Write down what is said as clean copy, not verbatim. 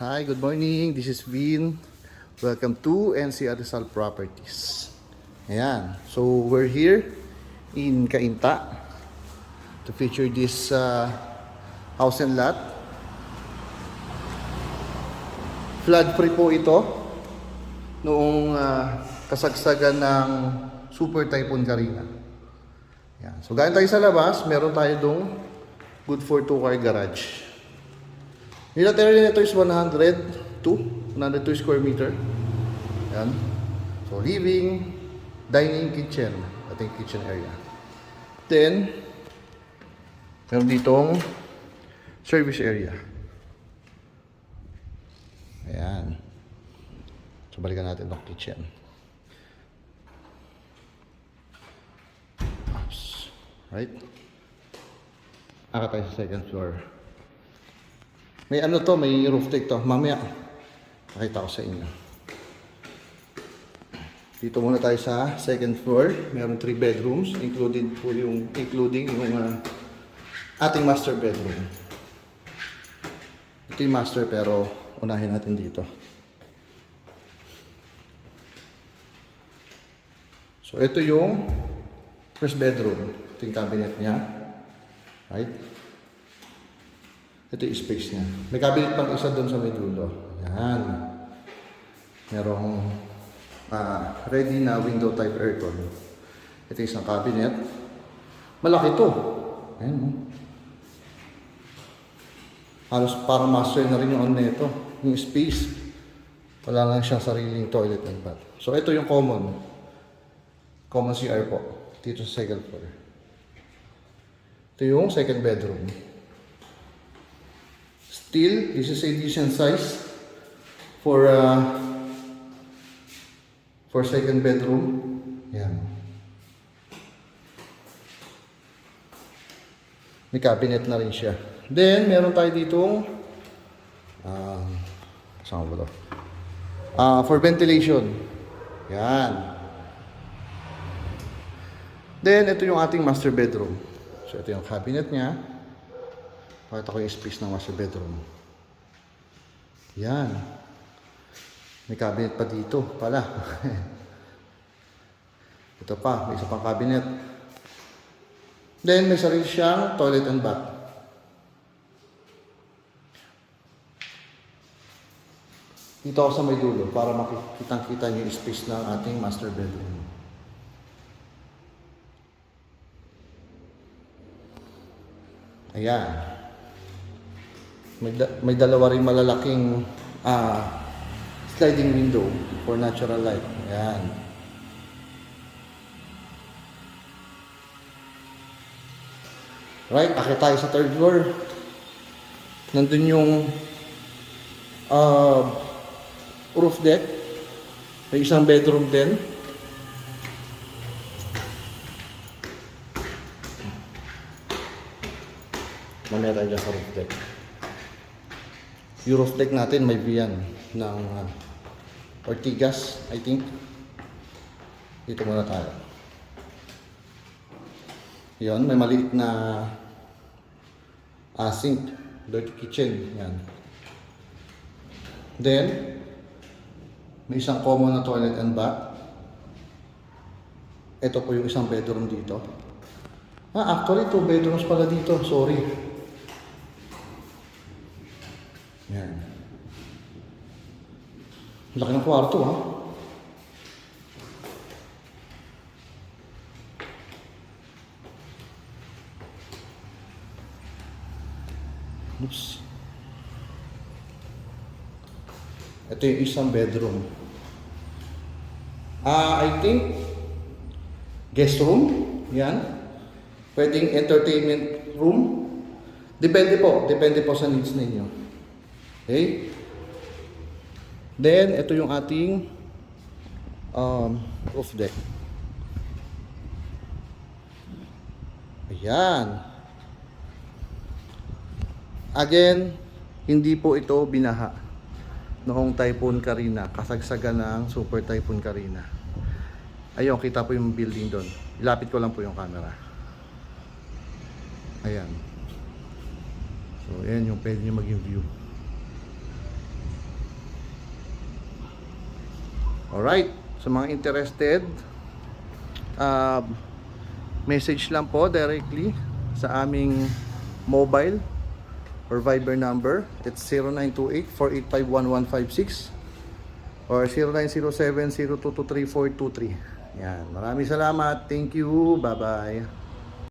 Hi, good morning. This is Vin. Welcome to NCR Rizal Properties. Ayan. So, we're here in Cainta to feature this house and lot. Flood-free po ito noong kasagsagan ng Super Typhoon Karina. Ayan. So, galing tayo sa labas, meron tayo dong good for 2-car garage. Yung lot area nito is 102 square meter. Ayan. So, living, dining, kitchen. Ating kitchen area. Then, meron ditong service area. Ayan. So, balikan natin itong kitchen. Oops. Right? Aka tayo sa second floor. May ano to, may roof deck to. Mamaya, nakita ko sa inyo. Dito muna tayo sa second floor. Meron 3 bedrooms, including yung ating master bedroom. Ito yung master pero unahin natin dito. So ito yung first bedroom. Ito yung cabinet niya. Right? Ito yung space niya. May cabinet pang isa doon sa may dulo. Ayan. Merong ready na window type aircon. Ito yung isang cabinet. Malaki to. Ayan. Halos parang master na rin yung on nito. Yung space. Wala lang siyang sariling toilet and bath. So ito yung common. Common CR po. Dito sa second floor. Ito yung second bedroom. Still, this is a decent size for second bedroom. Yan. May cabinet na rin siya. Then, meron tayo ditong saan ba ito? For ventilation. Yan. Then, ito yung ating master bedroom. So, ito yung cabinet niya. Pakita ko yung space ng master bedroom. Yan. May cabinet pa dito pala. Ito pa, may isa pang cabinet. Then, may sarili siyang toilet and bath. Dito ako sa may dulo para makikita niyo yung space ng ating master bedroom. Ayan. May dalawa rin malalaking sliding window for natural light. Ayan. Right, akit tayo sa third floor. Nandun yung roof deck. May isang bedroom din. Mamaya tayo dyan sa roof deck. Yung roof deck natin may view yan ng Ortigas, I think. Dito muna tayo. Yun, may maliit na sink, dirty kitchen. Yan. Then, may isang common na toilet and bath. Ito po yung isang bedroom dito. Actually, 2 bedrooms pala dito. Sorry. Yan. Laki ng kwarto, ha? Oops. Ito yung isang bedroom. I think guest room. Yan. Pwedeng entertainment room. Depende po sa needs ninyo. Okay? Then, ito yung ating roof deck. Ayan. Again, hindi po ito binaha noong Typhoon Karina, kasagsagan ng Super Typhoon Karina. Ayun, kita po yung building doon. Ilapit ko lang po yung camera. Ayan. So, ayan yung pwede nyo maging view. Alright, sa mga interested, message lang po directly sa aming mobile or Viber number. It's 0928-485-1156 or 0907-022-3423. Yan, maraming salamat. Thank you. Bye-bye.